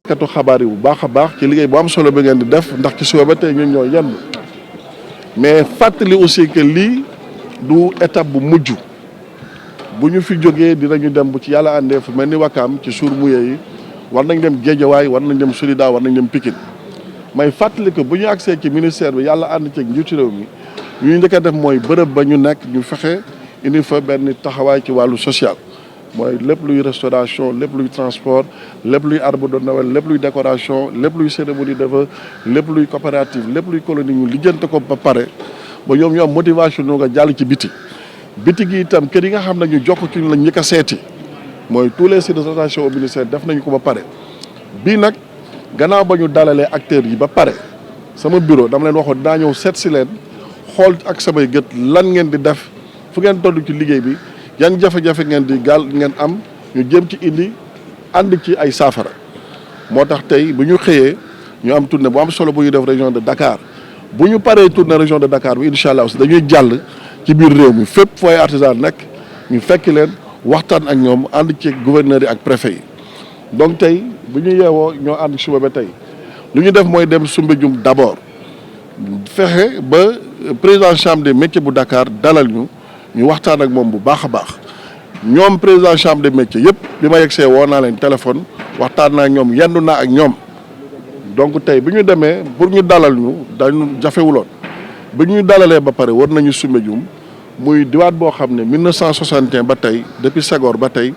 katu xabaar yi bu baax a baax ci liggéey bu am solo bi ngeen di def ndax ci suba ba tey ñun ñoo yenn mais fàttali aussi que lii du étape bu mujj bu ñu fi jógee dinañu dem bu ci yàlla àndee fu mel ni Wakaam ci suur muye yi war nañ dem Géejawaay war nañ dem Solida war nañ dem Pikine may fàttali que bu ñu agsee ci ministère bi yàlla ànd ceeg njiitu réew mi ñu njëkk a def mooy bërëb ba ñu nekk ñu fexe indi fa benn taxawaay ci wàllu social mooy lépp luy restauration lépp luy transport lépp luy arbre de Noël lépp luy décoration lépp luy cérémonie de vœux lépp luy coopérative lépp luy colonie ñu lijjante ko ba pare ba ñoom ñu am motivation ñu nga jàll ci biti gi itam kër yi nga xam ne ñu jokk ci ñu la njëkk a seeti mooy tous les sites de rotation au ministère def nañu ko ba pare bii nag gannaaw ba ñu dalalee acteurs yi ba pare sama bureau dama leen waxoon dinaa ñëw seet si leen xool ak samay gët lan ngeen di def fu ngeen toll ci liggéey bi yan jafe-jafe ngeen di ngeen am ñu jëm ci indi ànd ci ay saafara moo tax tey bu ñu xëyee ñu am tournée bu am solo bu ñu def région de Dakar bu ñu paree tournée région de Dakar bi incha allah aussi dañuy jàll ci biir réew mi fépp fooy artisan nekk ñu fekki leen waxtaan ak ñoom ànd ci gouverneur yi ak préfet yi donc tey bu ñu yeewoo ñoo ànd suba ba tey lu ñu def mooy dem Soumbédioune d'abord fexe ba président chambre des métiers bu Dakar dalal ñu waxtaan ak moom bu baax a baax ñoom président chambre des métiers yëpp bi ma yegsee woo naa leen téléphone waxtaan naa ak ñoom yendu naa ak ñoom donc tey bi ñu demee pour ñu dalal ñu dañu jafewuloon bi ñu dalalee ba pare war nañu Soumbédioune muy diwaat boo xam ne 1961 ba tey depuis Senghor ba tey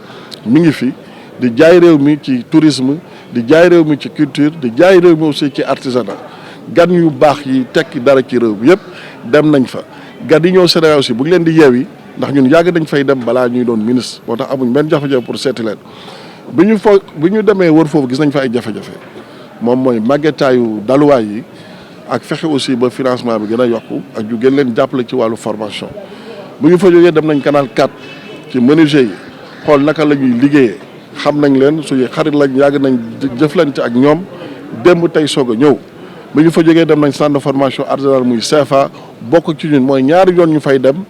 mi ngi fi di jaay réew mi ci tourisme di jaay réew mi ci culture di jaay réew mi aussi ci artisanat gan yu baax yi tekki dara ci réew mi yëpp dem nañ fa gan yi ñëw Sénégal aussi bu ngi leen di yeewi ndax ñun yàgg nañ fay dem balaa ñuy doon ministre moo tax amuñ benn jafe-jafe pour seeti leen bi ñu demee wër foofu gis nañ fa ay jafe-jafe moom mooy màggetaayu daluwaay yi ak fexe aussi ba financement bi gën a yokku ak ñu gën leen jàppale ci wàllu formation bu ñu fa jógee dem nañ canal 4 ci menuisier yi xool naka la ñuy liggéeyee xam nañ leen suñu xarit lañ yàgg nañ jëflante ak ñoom démb tey soog a ñëw bu ñu fa jógee dem nañ centre de formation artisanale muy CFA bokk ci ñun mooy ñaari yoon ñu fay dem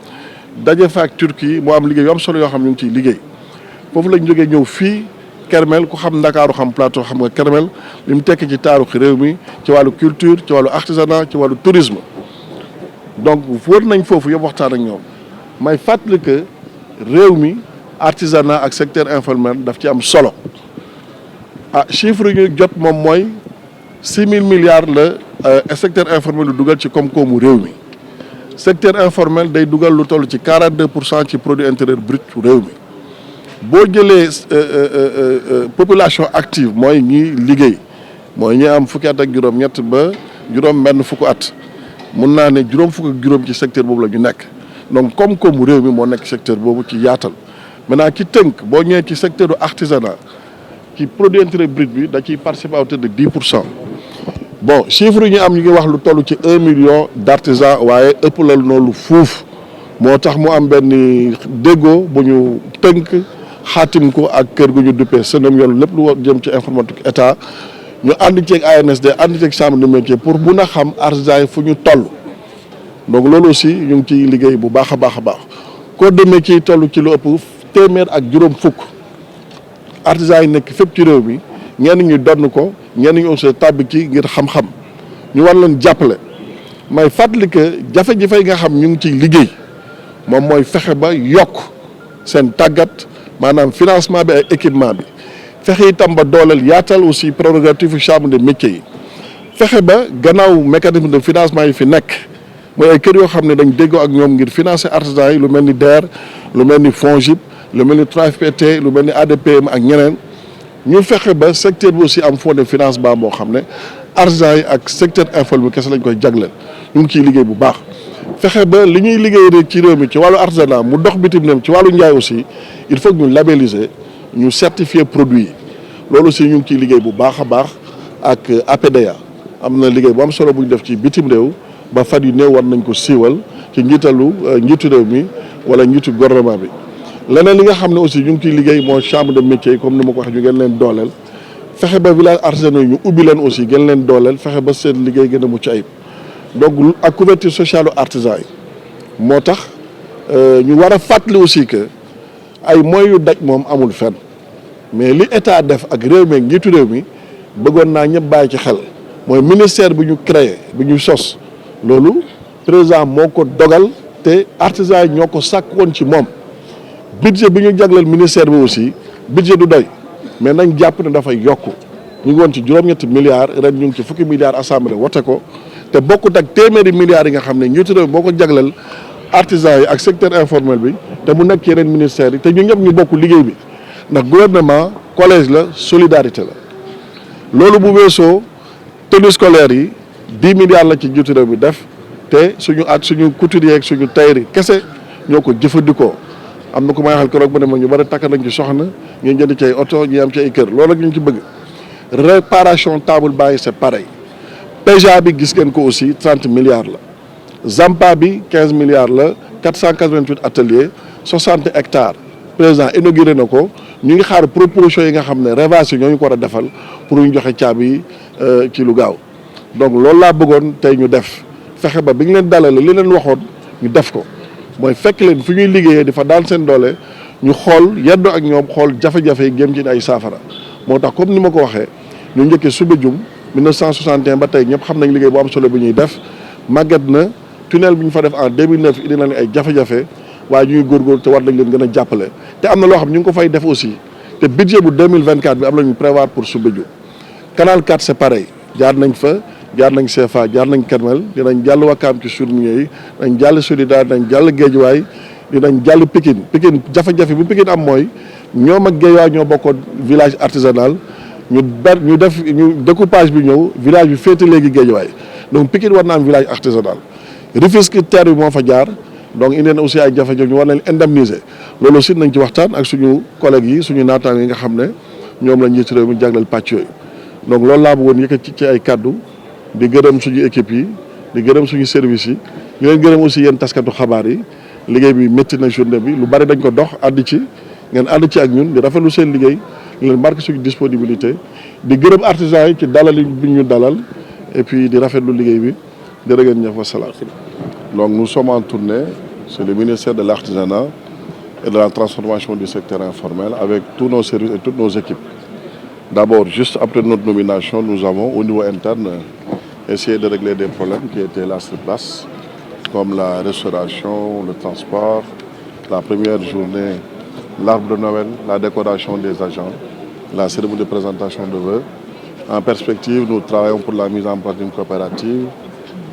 daje fa ak Turquie moo am liggéey yu am solo yoo xam ñu ngi ciy liggéey foofu lañ jógee ñëw fii Kermel ku xam Ndakaaru xam plateau xam nga Kermel li mu tekki ci taaru réew mi ci wàllu culture ci wàllu artisanat ci wàllu tourisme donc wër nañ foofu yëpp waxtaan ak ñoom may fàttali que réew mi artisanat ak secteur informel daf ci am solo chiffre yi ñu jot moom mooy 6 000 milliards la secteur informel lu dugal ci koom-koomu réew mi secteur informel day dugal lu toll ci 42% ci produit intérieur brut réew mi boo jëlee population active mooy ñi liggéey mooy ñi am fukki at ak juróom-ñett ba juróom-benn fukki at mun naa ne juróom fukk ak juróom ci secteur boobu la ñu nekk donc koom-koomu réew mi moo nekk secteur boobu ci yaatal maintenant ci tënk boo ñëwee ci secteur du artisanat ci produit intérieur brut bi da ciy participer à hauteur de 10%. bon chiffre yi ñu am ñu ngi wax lu toll ci 1 million d'artisans waaye ëpp la noonu fuuf moo tax mu am benn déggoo bu ñu tënk xaatim ko ak kër gu ñu duppee sënam yoon lépp lu jëm ci informatique état ñu ànd ceeg ANSD ànd ceeg chambre de métier pour mun a xam artisans yi fu ñu toll donc loolu aussi ñu ngi ciy liggéey bu baax a baax a baax corps de métier yi toll ci lu ëpp téeméer ak juróom fukk artisans yi nekk fépp ci réew mi ñenn ñi donn ko ñenn ñi aussi tàbbi ci ngir xam-xam ñu war leen jàppale may fàttali que jafe-jafe yi nga xam ñu ngi ciy liggéey moom mooy fexe ba yokk seen tàggat maanaam financement bi ak équipement bi fexe itam ba dooleel yaatal aussi prérogative chambre de métiers yi fexe ba gannaaw mécanisme de financement yi fi nekk mooy ay kër yoo xam ne dañ déggoo ak ñoom ngir financer artisans yi lu mel ni DER lu mel ni FONGIP lu mel ni 3FPT lu mel ni ADPM ak ñeneen ñu fexe ba secteur bi aussi am fonds de financement boo xam ne artisans yi ak secteur informel bi kese lañ koy jagleel ñu ngi ciy liggéey bu baax fexe ba li ñuy liggéey rek ci réew mi ci wàllu artisanat mu dox bitim réew ci wàllu njaay aussi il faut que ñu labelliser ñu certifier produit yi loolu aussi ñu ngi ciy liggéey bu baax a baax ak APDA am na liggéey bu am solo bu ñu def ci bitim réew ba fan yu néew war nañ ko siiwal ci njiitu réew mi wala njiitu gouvernement bi leneen li nga xam ne aussi ñu ngi ciy liggéey mooy chambre de métier comme ni ma ko waxee ñu gën leen dooleel fexe ba village artisanaux yi ñu ubbi leen aussi gën leen dooleel fexe ba seen liggéey gën a mucc ayib donc ak couverture sociale artisan yi moo tax ñu war a fàttali aussi que ay moyens yu daj moom amul fenn mais li état def ak réew mi ak njiitu réew mi bëggoon naa ñëpp bàyyi ci xel mooy ministère bi ñu créé bi ñu sos loolu président moo ko dogal te artisans yi ñoo ko sàkk woon ci moom budget bi ñu jagleel ministère bi aussi budget du doy mais nañ jàpp ne dafay yokk ñu ngi woon ci juróom-ñetti milliards ren ñu ngi ci fukki milliards assemblée wote ko te bokkut ak téeméeri milliards yi nga xam ne njiitu réew boo ko jagleel artisans yi ak secteur informel bi te mu nekk yeneen ministères yi te ñu ñëpp ñu bokk liggéey bi ndax gouvernement collège la solidarité la loolu bu weesoo tenue scolaire yi 10 milliards la ci njiitu réew bi def te suñu couturier ak suñu tailleur yi kese ñoo ko jëfandikoo am na ku may waxal keroog bu ne ma ñu bari takk nañ ci soxna ñu jënd ci ay oto ñu am ci ay kër loolu rek ñu ci bëgg réparation table baa yi c'est pareil PEJA bi gis ngeen ko aussi 30 milliards la Zampa bi 15 milliards la 488 ateliers 60 hectares président inauguré na ko ñu ngi xaar proposition yi nga xam ne Revas ñoo ñu ko war a defal pour ñu joxe caabi ci lu gaaw donc loolu laa bëggoon tey ñu def fexe ba bi ñu leen dalale li leen waxoon ñu def ko mooy fekk leen fi ñuy liggéeyee di fa daan seen doole ñu xool yeddo ak ñoom xool jafe-jafe yi gém ci ay saafara moo tax comme ni ma ko waxee ñu njëkkee Soumbédioune 1961 ba tey ñëpp xam nañ liggéey bu am solo bi ñuy def màgget na tunnel bi ñu fa def en 2009 indi na leen ay jafe-jafe waaye ñu ngi góorgóorlu te war nañ leen gën a jàppale te am na loo xam ñu ngi ko fay def aussi te budget bu 2024 bi am na ñu prévoir pour Soumbédioune canal 4 c'est pareil jaar nañ fa jaar nañ CFA jaar nañ Kermel dinañ jàll Wakaam ci Chourmier yi dinañ jàll Soledar dinañ jàll Guédiawaye dinañ jàll Pikine jafe-jafe bu Pikine am mooy ñoom ak Guédiawaye ñoo bokkoon village artisanal ñu def découpage bi ñëw village bi féete léegi Guédiawaye donc Pikine war na am village artisanal Rufisque terre bi moo fa jaar donc indi na aussi ay jafe-jafe ñu war nañ indemniser loolu aussi nañ ci waxtaan ak suñu collègues yi suñu naataango yi nga xam ne ñoom la njiitu réew mi jagleel pàcc yooyu donc loolu laa bëggoon yëkkati ci ay kaddu di gërëm suñu équipe yi di gërëm suñu service yi ñu leen gërëm aussi yéen taskatu xabaar yi liggéey bi métti na journée bi lu bari dañ ko dox àdd ci ngeen ànd ci ak ñun di rafetlu seen liggéey di leen marqué suñu disponibilité di gërëm artisans yi ci dalal bi ñu dalal et puis di rafetlu liggéey bi jërë ngeen ñëf wasalaam. Donc nous sommes en tournée sur le ministère de l'artisanat et de la transformation du secteur informel avec tous nos services et toutes nos équipes. D'abord, juste après notre nomination, nous avons au niveau interne essayé de régler des problèmes qui étaient là sur place, comme la restauration, le transport, la première journée, l'arbre de Noël, la décoration des agents, la cérémonie de présentation de vœux. En perspective, nous travaillons pour la mise en place d'une coopérative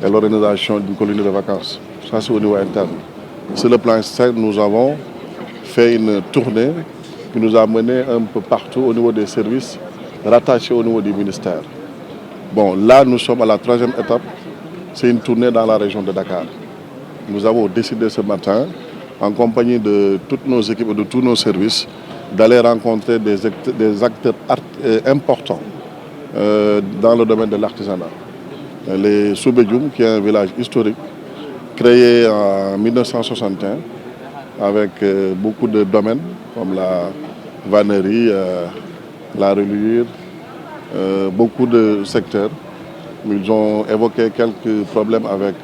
et l'organisation d'une colonie de vacances. Ça, c'est au niveau interne. Sur le plan externe, nous avons fait une tournée qui nous a menés un peu partout au niveau des services rattachés au niveau du ministère. Bon, là, nous sommes à la 3e étape. C'est une tournée dans la région de Dakar. Nous avons décidé ce matin, en compagnie de toutes nos équipes et de tous nos services, d'aller rencontrer des acteurs importants dans le domaine de l'artisanat. Les Soumbédioune, qui est un village historique, créé en 1961, avec beaucoup de domaines, comme la vannerie, la reliure, beaucoup de secteurs. Ils ont évoqué quelques problèmes avec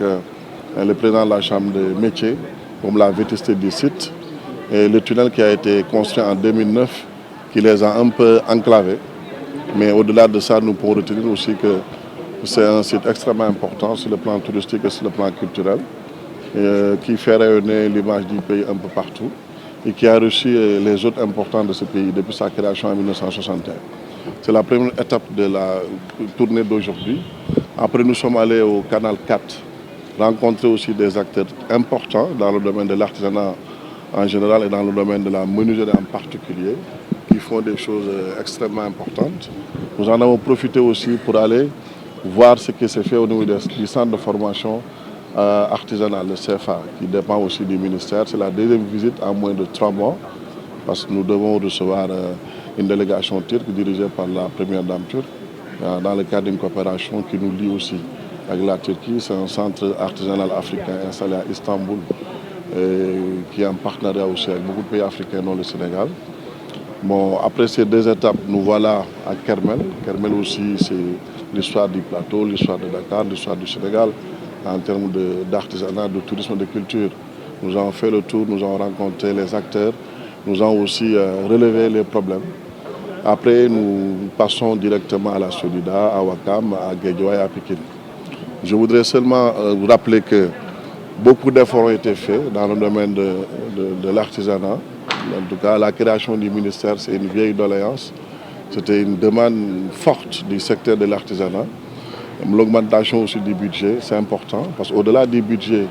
le président de la Chambre des métiers, comme la vétusté du site, et le tunnel qui a été construit en 2009, qui les a un peu enclavés. Mais au-delà de ça, nous pouvons retenir aussi que c'est un site extrêmement important sur le plan touristique et sur le plan culturel, qui fait rayonner l'image du pays un peu partout et qui a reçu les hôtes importants de ce pays depuis sa création en 1961. C'est la première étape de la tournée d'aujourd'hui. Après, nous sommes allés au canal 4, rencontrer aussi des acteurs importants dans le domaine de l'artisanat en général et dans le domaine de la menuiserie en particulier, qui font des choses extrêmement importantes. Nous en avons profité aussi pour aller voir ce qui s'est fait au niveau du centre de formation artisanale, le CFA, qui dépend aussi du ministère. C'est la deuxième visite en moins de 3 mois, parce que nous devons recevoir une délégation turque dirigée par la première dame turque, dans le cadre d'une coopération qui nous lie aussi avec la Turquie. C'est un centre artisanal africain installé à Istanbul, qui est en partenariat aussi avec beaucoup de pays africains, dont le Sénégal. Bon, après ces 2 étapes, nous voilà à Kermel. Kermel aussi, c'est l'histoire du plateau, l'histoire de Dakar, l'histoire du Sénégal, en termes d'artisanat, de tourisme, de culture. Nous avons fait le tour, nous avons rencontré les acteurs, nous avons aussi relevé les problèmes. Après, nous passons directement à la Solida, à Ouakam, à Guédiawaye et à Pikine. Je voudrais seulement vous rappeler que beaucoup d'efforts ont été faits dans le domaine de l'artisanat. En tout cas, la création du ministère, c'est une vieille doléance. C'était une demande forte du secteur de l'artisanat. L'augmentation aussi du budget, c'est important, parce qu'au-delà du budget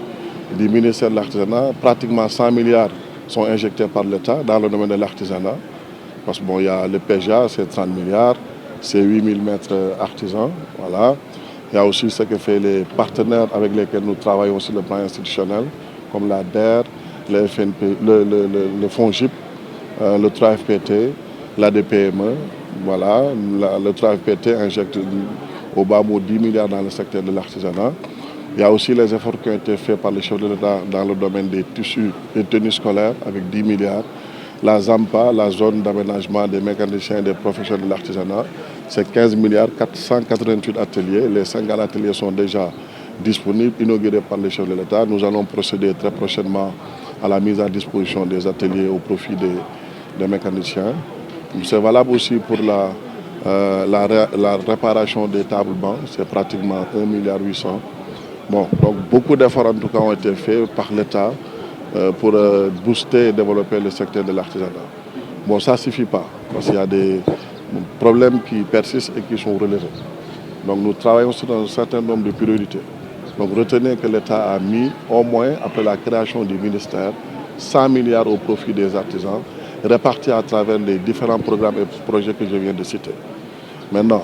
du ministère de l'Artisanat, pratiquement 100 milliards sont injectés par l'État dans le domaine de l'artisanat. Parce qu'il y a le PEJA, c'est 30 milliards, c'est 8000 maîtres artisans. Voilà. Il y a aussi ce que font les partenaires avec lesquels nous travaillons sur le plan institutionnel, comme la DER, le FNP, le FONGIP, le 3FPT, l'ADPME. Voilà. Le 3FPT injecte au bas mot 10 milliards dans le secteur de l'artisanat. Il y a aussi les efforts qui ont été faits par les chefs de l'État dans le domaine des tissus et tenues scolaires avec 10 milliards. La ZAMPA, la zone d'aménagement des mécaniciens et des professionnels de l'artisanat, c'est 15 milliards 488 ateliers. Les 50 ateliers sont déjà disponibles, inaugurés par les chefs de l'État. Nous allons procéder très prochainement à la mise à disposition des ateliers au profit des mécaniciens. C'est valable aussi pour la réparation des tables bancs, c'est pratiquement 1,8 milliard. Bon, donc beaucoup d'efforts en tout cas ont été faits par l'État pour booster et développer le secteur de l'artisanat. Bon, ça ne suffit pas, parce qu'il y a des problèmes qui persistent et qui sont relevés. Donc nous travaillons sur un certain nombre de priorités. Donc retenez que l'État a mis, au moins après la création du ministère, 100 milliards au profit des artisans, répartis à travers les différents programmes et projets que je viens de citer. Maintenant,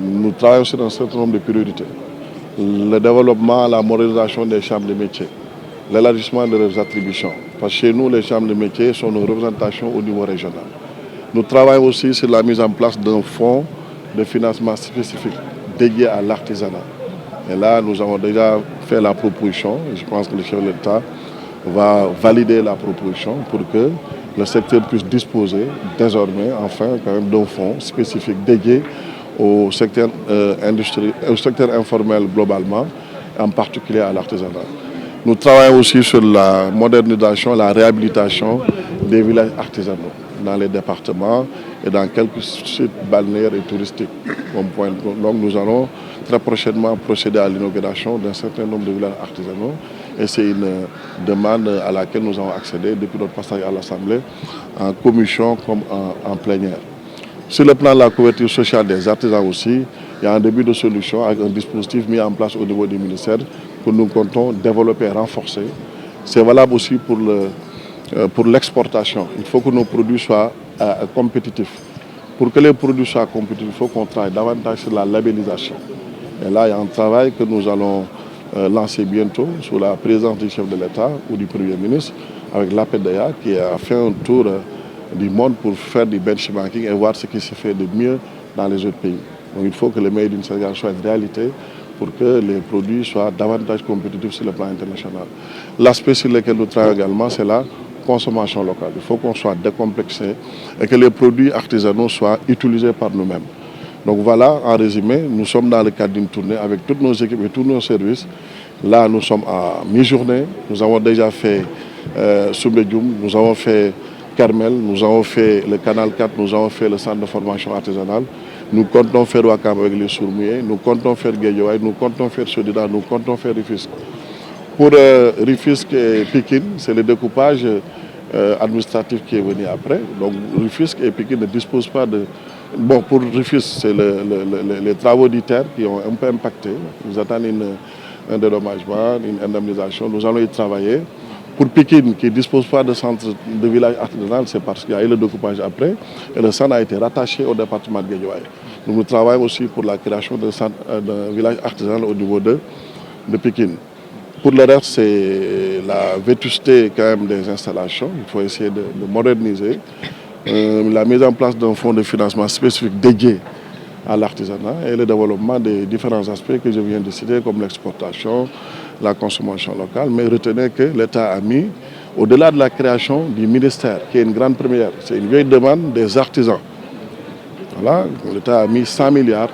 nous travaillons sur un certain nombre de priorités. Le développement, la modernisation des chambres de métiers, l'élargissement de leurs attributions. Parce que chez nous, les chambres de métiers sont nos représentations au niveau régional. Nous travaillons aussi sur la mise en place d'un fonds de financement spécifique dédié à l'artisanat. Et là, nous avons déjà fait la proposition, et je pense que le chef de l'État va valider la proposition pour que le secteur puisse disposer désormais, enfin, quand même, d'un fonds spécifique dédié au secteur informel globalement, en particulier à l'artisanat. Nous travaillons aussi sur la modernisation, la réhabilitation des villages artisanaux dans les départements et dans quelques sites balnéaires et touristiques. Donc nous allons très prochainement procéder à l'inauguration d'un certain nombre de villages artisanaux et c'est une demande à laquelle nous avons accédé depuis notre passage à l'Assemblée en commission comme en plénière. Sur le plan de la couverture sociale des artisans aussi, il y a un début de solution avec un dispositif mis en place au niveau du ministère que nous comptons développer et renforcer. C'est valable aussi pour l'exportation. Il faut que nos produits soient compétitifs. Pour que les produits soient compétitifs, il faut qu'on travaille davantage sur la labellisation. Et là, il y a un travail que nous allons lancer bientôt sous la présence du chef de l'État ou du Premier ministre avec l'APDA qui a fait un tour du monde pour faire du benchmarking et voir ce qui se fait de mieux dans les autres pays. Donc il faut que le Made in Sénégal soit une réalité pour que les produits soient davantage compétitifs sur le plan international. L'aspect sur lequel nous travaillons également, c'est la consommation locale. Il faut qu'on soit décomplexé et que les produits artisanaux soient utilisés par nous-mêmes. Donc voilà, en résumé, nous sommes dans le cadre d'une tournée avec toutes nos équipes et tous nos services. Là, nous sommes à mi-journée. Nous avons déjà fait Soumbédioum, nous avons fait Kermel, nous avons fait le Canal 4, nous avons fait le centre de formation artisanale. Nous comptons faire Ouakam avec les Sourmouillés, nous comptons faire Guédiawaye, nous comptons faire Sodida, nous comptons faire Rufisque. Pour Rufisque et Pikine, c'est le découpage administratif qui est venu après. Donc Rufisque et Pikine ne disposent pas de... Bon, pour Rufisque, c'est les travaux d'ITER qui ont un peu impacté. Nous attendons un dédommagement, une indemnisation. Nous allons y travailler. Pour Pikine, qui ne dispose pas de centre de village artisanal, c'est parce qu'il y a eu le découpage après. Et le centre a été rattaché au département de Guédiawaye. Nous travaillons aussi pour la création d'un village artisanal au niveau de Pikine. Pour le reste, c'est la vétusté quand même des installations. Il faut essayer de moderniser. La mise en place d'un fonds de financement spécifique dédié à l'artisanat et le développement des différents aspects que je viens de citer, comme l'exportation, la consommation locale. Mais retenez que l'État a mis, au-delà de la création du ministère, qui est une grande première, c'est une vieille demande des artisans. Voilà, l'État a mis 100 milliards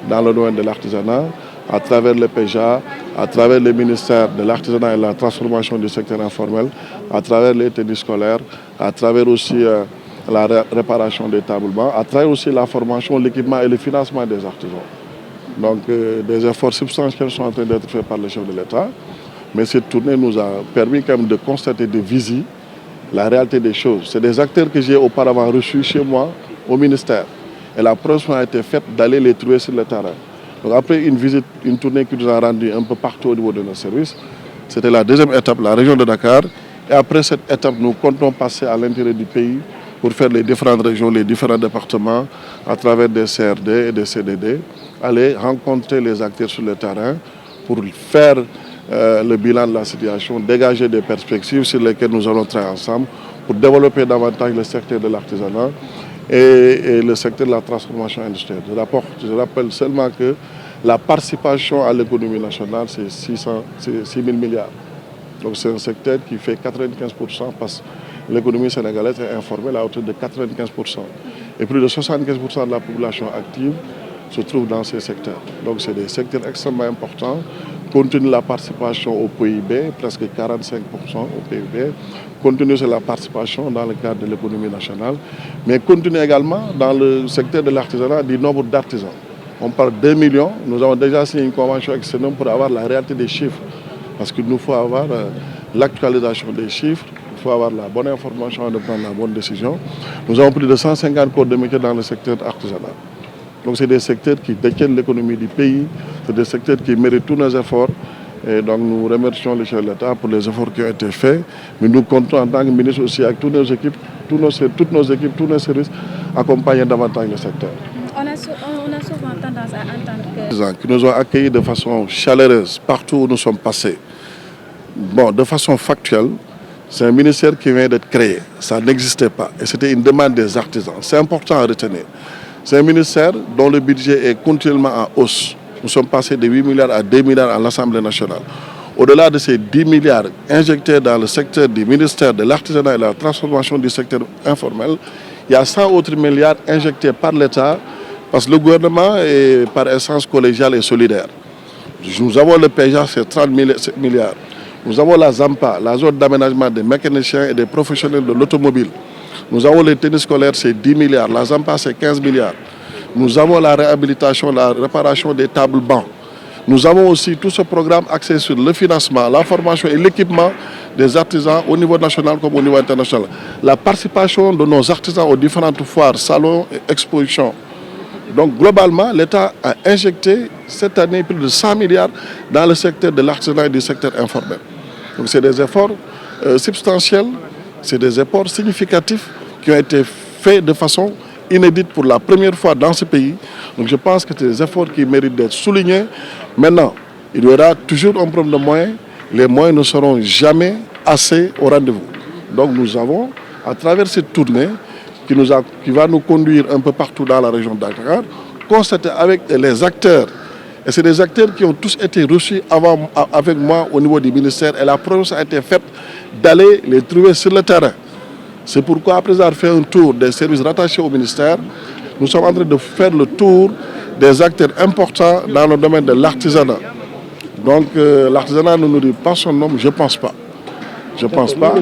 dans le domaine de l'artisanat, à travers le PEJA, à travers le ministère de l'Artisanat et de la transformation du secteur informel, à travers les tenues scolaires, à travers aussi la réparation des tablements, à travers aussi la formation, l'équipement et le financement des artisans. Donc des efforts substantiels sont en train d'être faits par le chef de l'État. Mais cette tournée nous a permis quand même de constater, de viser la réalité des choses. C'est des acteurs que j'ai auparavant reçus chez moi au ministère. Et la preuve a été faite d'aller les trouver sur le terrain. Donc après une visite, une tournée qui nous a rendu un peu partout au niveau de nos services, c'était la deuxième étape, la région de Dakar. Et après cette étape, nous comptons passer à l'intérieur du pays pour faire les différentes régions, les différents départements, à travers des CRD et des CDD, aller rencontrer les acteurs sur le terrain pour faire le bilan de la situation, dégager des perspectives sur lesquelles nous allons travailler ensemble pour développer davantage le secteur de l'artisanat et le secteur de la transformation industrielle. Je rappelle seulement que la participation à l'économie nationale, c'est 6 000 milliards. Donc c'est un secteur qui fait 95% parce que l'économie sénégalaise est informelle à hauteur de 95%. Et plus de 75% de la population active se trouve dans ces secteurs. Donc c'est des secteurs extrêmement importants, compte tenu de la participation au PIB, presque 45% au PIB, compte tenu de la participation dans le cadre de l'économie nationale, mais compte tenu également dans le secteur de l'artisanat du nombre d'artisans. On parle de 2 millions, nous avons déjà signé une convention avec CNOM pour avoir la réalité des chiffres, parce qu'il nous faut avoir l'actualisation des chiffres, il faut avoir la bonne information et de prendre la bonne décision. Nous avons plus de 150 corps de métier dans le secteur artisanal. Donc c'est des secteurs qui détiennent l'économie du pays, c'est des secteurs qui méritent tous nos efforts. Et donc nous remercions le chef de l'État pour les efforts qui ont été faits. Mais nous comptons en tant que ministre aussi avec toutes nos équipes, toutes nos services, accompagner davantage le secteur. On a souvent tendance à entendre que... Qui nous ont accueillis de façon chaleureuse partout où nous sommes passés. Bon, de façon factuelle, c'est un ministère qui vient d'être créé. Ça n'existait pas. Et c'était une demande des artisans. C'est important à retenir. C'est un ministère dont le budget est continuellement en hausse. Nous sommes passés de 8 milliards à 2 milliards à l'Assemblée nationale. Au-delà de ces 10 milliards injectés dans le secteur du ministère de l'Artisanat et de la transformation du secteur informel, il y a 100 autres milliards injectés par l'État parce que le gouvernement est par essence collégial et solidaire. Nous avons le PEJA, c'est 30 milliards. Nous avons la ZAMPA, la zone d'aménagement des mécaniciens et des professionnels de l'automobile. Nous avons les tennis scolaires, c'est 10 milliards. La ZAMPA, c'est 15 milliards. Nous avons la réhabilitation, la réparation des tables bancs. Nous avons aussi tout ce programme axé sur le financement, la formation et l'équipement des artisans au niveau national comme au niveau international. La participation de nos artisans aux différentes foires, salons et expositions. Donc globalement, l'État a injecté cette année plus de 100 milliards dans le secteur de l'artisanat et du secteur informel. Donc c'est des efforts substantiels, c'est des efforts significatifs qui ont été faits de façon inédite pour la première fois dans ce pays. Donc je pense que c'est des efforts qui méritent d'être soulignés. Maintenant, il y aura toujours un problème de moyens. Les moyens ne seront jamais assez au rendez-vous. Donc nous avons, à travers cette tournée qui va nous conduire un peu partout dans la région de Dakar, constater avec les acteurs, et c'est des acteurs qui ont tous été reçus avec moi au niveau du ministère, et la promesse a été faite d'aller les trouver sur le terrain. C'est pourquoi, après avoir fait un tour des services rattachés au ministère, nous sommes en train de faire le tour des acteurs importants dans le domaine de l'artisanat. Donc l'artisanat ne nous dit pas son nom, je ne pense pas. Je ne pense pas.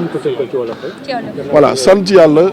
Voilà, sant Yàlla